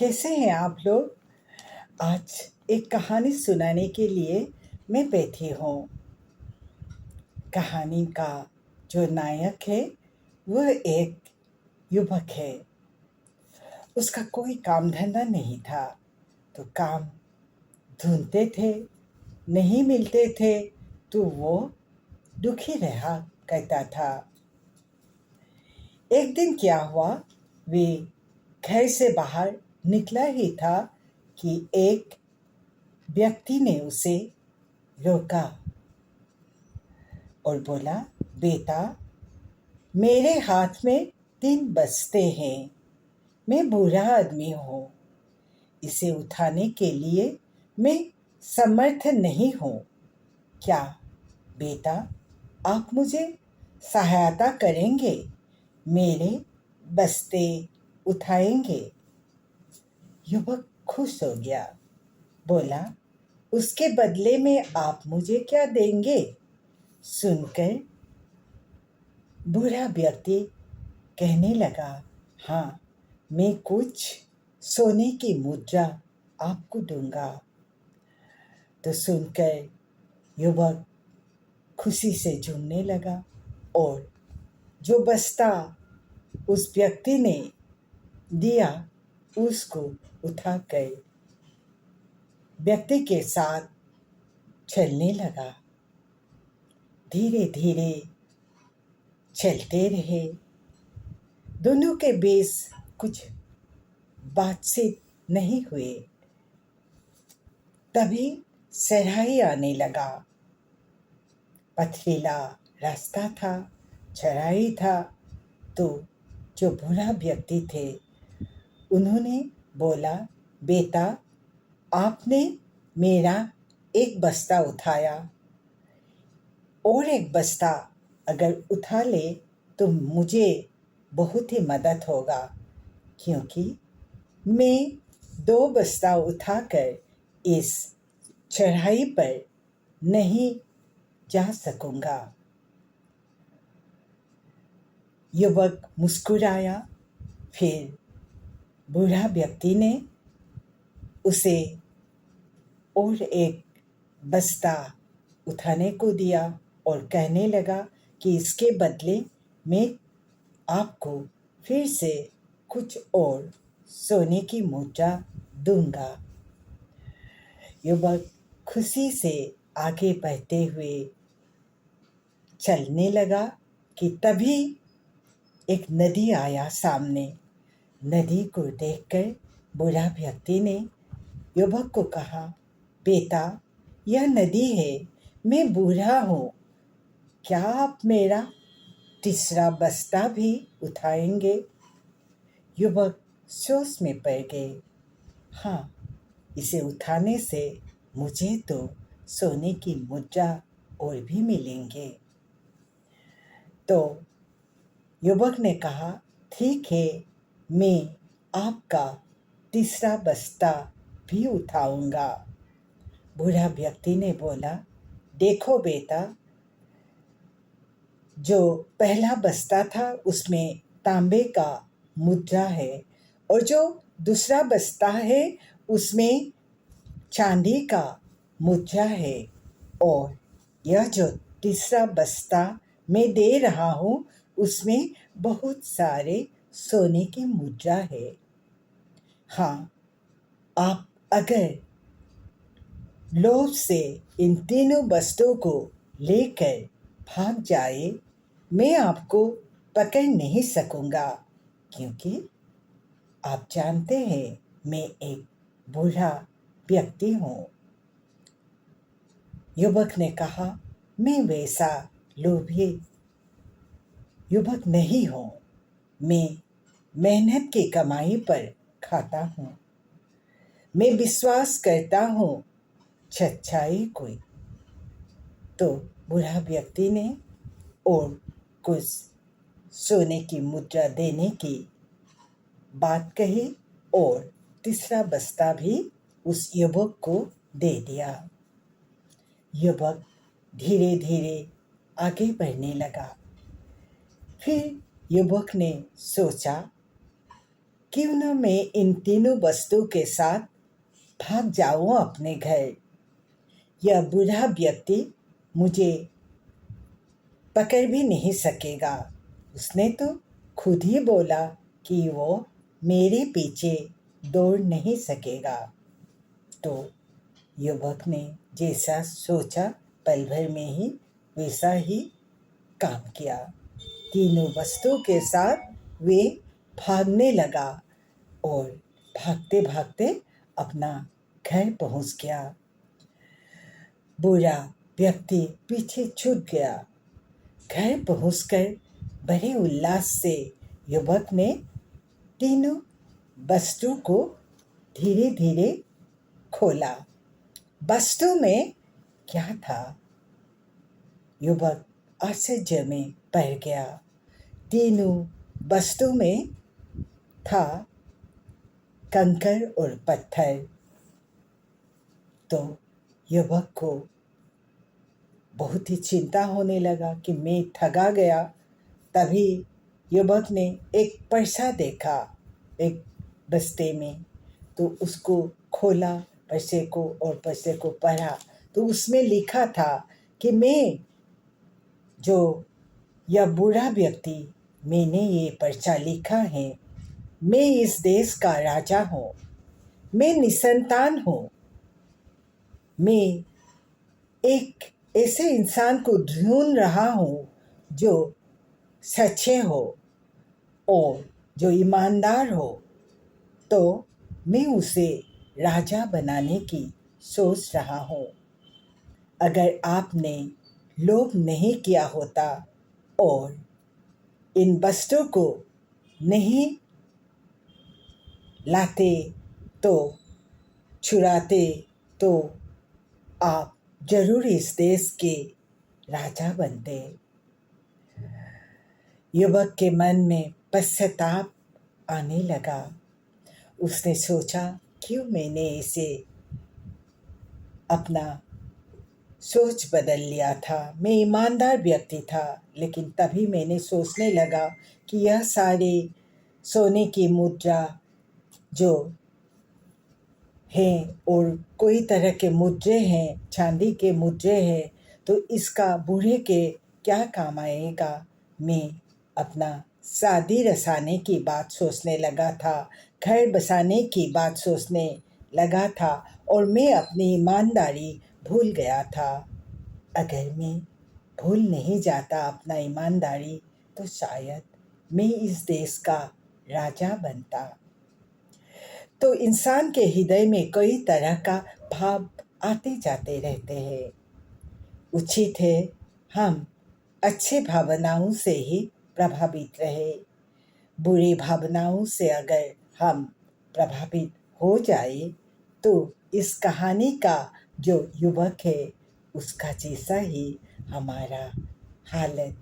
कैसे हैं आप लोग? आज एक कहानी सुनाने के लिए मैं बैठी हूँ। कहानी का जो नायक है वह एक युवक है। उसका कोई काम धंधा नहीं था, तो काम ढूंढते थे, नहीं मिलते थे तो वो दुखी रहा करता था। एक दिन क्या हुआ, वे घर से बाहर निकला ही था कि एक व्यक्ति ने उसे रोका और बोला, बेटा, मेरे हाथ में 3 बस्ते हैं। मैं बूढ़ा आदमी हूँ, इसे उठाने के लिए मैं समर्थ नहीं हूँ। क्या बेटा आप मुझे सहायता करेंगे, मेरे बस्ते उठाएंगे? युवक खुश हो गया, बोला, उसके बदले में आप मुझे क्या देंगे? सुनकर बूढ़ा व्यक्ति कहने लगा, हाँ, मैं कुछ सोने की मुद्रा आपको दूंगा। तो सुनकर युवक खुशी से झूमने लगा और जो बस्ता उस व्यक्ति ने दिया उसको उठाकर व्यक्ति के साथ चलने लगा। धीरे धीरे चलते रहे। दोनों के बीच कुछ बातचीत नहीं हुई। तभी चढ़ाई आने लगा। पथरीला रास्ता था, चढ़ाई था। तो जो बूढ़ा व्यक्ति थे उन्होंने बोला, बेटा आपने मेरा एक बस्ता उठाया, और एक बस्ता अगर उठा ले तो मुझे बहुत ही मदद होगा, क्योंकि मैं 2 बस्ता उठाकर इस चढ़ाई पर नहीं जा सकूंगा। युवक मुस्कुराया। फिर बूढ़ा व्यक्ति ने उसे और एक बस्ता उठाने को दिया और कहने लगा कि इसके बदले मैं आपको फिर से कुछ और सोने की मुद्रा दूंगा। युवक खुशी से आगे बढ़ते हुए चलने लगा कि तभी एक नदी आया सामने। नदी को देखकर बूढ़ा व्यक्ति ने युवक को कहा, बेटा यह नदी है, मैं बूढ़ा हूँ, क्या आप मेरा तीसरा बस्ता भी उठाएंगे? युवक सोच में पड़ गए। हाँ, इसे उठाने से मुझे तो सोने की मुद्रा और भी मिलेंगे। तो युवक ने कहा, ठीक है, मैं आपका तीसरा बस्ता भी उठाऊंगा। बूढ़ा व्यक्ति ने बोला, देखो बेटा, जो पहला बस्ता था उसमें तांबे का मुद्रा है, और जो दूसरा बस्ता है उसमें चांदी का मुद्रा है, और यह जो तीसरा बस्ता मैं दे रहा हूँ उसमें बहुत सारे सोने की मुद्रा है। हाँ, आप अगर लोभ से इन तीनों बस्तों को लेकर भाग जाए, मैं आपको पकड़ नहीं सकूंगा, क्योंकि आप जानते हैं मैं एक बूढ़ा व्यक्ति हूँ। युवक ने कहा, मैं वैसा लोभी युवक नहीं हूँ, मैं मेहनत की कमाई पर खाता हूँ, मैं विश्वास करता हूँ सच्चाई को। तो बूढ़ा व्यक्ति ने और कुछ सोने की मुद्रा देने की बात कही और तीसरा बस्ता भी उस युवक को दे दिया। युवक धीरे धीरे आगे बढ़ने लगा। फिर युवक ने सोचा, क्यों न मैं इन तीनों वस्तुओं के साथ भाग जाऊं अपने घर। यह बूढ़ा व्यक्ति मुझे पकड़ भी नहीं सकेगा। उसने तो खुद ही बोला कि वो मेरे पीछे दौड़ नहीं सकेगा। तो युवक ने जैसा सोचा पल भर में ही वैसा ही काम किया। तीनों वस्तुओं के साथ वे भागने लगा और भागते भागते अपना घर पहुंच गया। बूढ़ा व्यक्ति पीछे छूट गया। घर पहुंचकर बड़े उल्लास से युवक ने तीनों वस्तु को धीरे धीरे खोला। वस्तु में क्या था? युवक आश्चर्य में पड़ गया। तीनों वस्तु में था कंकड़ और पत्थर। तो युवक को बहुत ही चिंता होने लगा कि मैं ठगा गया। तभी युवक ने एक पैसा देखा एक बस्ते में, तो उसको खोला पैसे को और पैसे को पढ़ा। तो उसमें लिखा था कि मैं जो यह बूढ़ा व्यक्ति, मैंने ये पर्चा लिखा है, मैं इस देश का राजा हूँ, मैं निसंतान हूँ, मैं एक ऐसे इंसान को ढूंढ रहा हूँ जो सच्चे हो और जो ईमानदार हो। तो मैं उसे राजा बनाने की सोच रहा हूँ। अगर आपने लोभ नहीं किया होता और इन वस्तुओं को नहीं लाते तो चुराते तो आप जरूर इस देश के राजा बनते। युवक के मन में पश्चाताप आने लगा। उसने सोचा, क्यों मैंने इसे अपना सोच बदल लिया था। मैं ईमानदार व्यक्ति था, लेकिन तभी मैंने सोचने लगा कि यह सारे सोने की मुद्रा जो हैं और कोई तरह के मुद्रे हैं, चांदी के मुद्रे हैं, तो इसका बूढ़े के क्या काम आएगा। मैं अपना शादी रसाने की बात सोचने लगा था, घर बसाने की बात सोचने लगा था और मैं अपनी ईमानदारी भूल गया था। अगर मैं भूल नहीं जाता अपना ईमानदारी तो शायद मैं इस देश का राजा बनता। तो इंसान के हृदय में कई तरह का भाव आते जाते रहते हैं। उचित है हम अच्छे भावनाओं से ही प्रभावित रहे। बुरी भावनाओं से अगर हम प्रभावित हो जाए तो इस कहानी का जो युवक है उसका जैसा ही हमारा हालत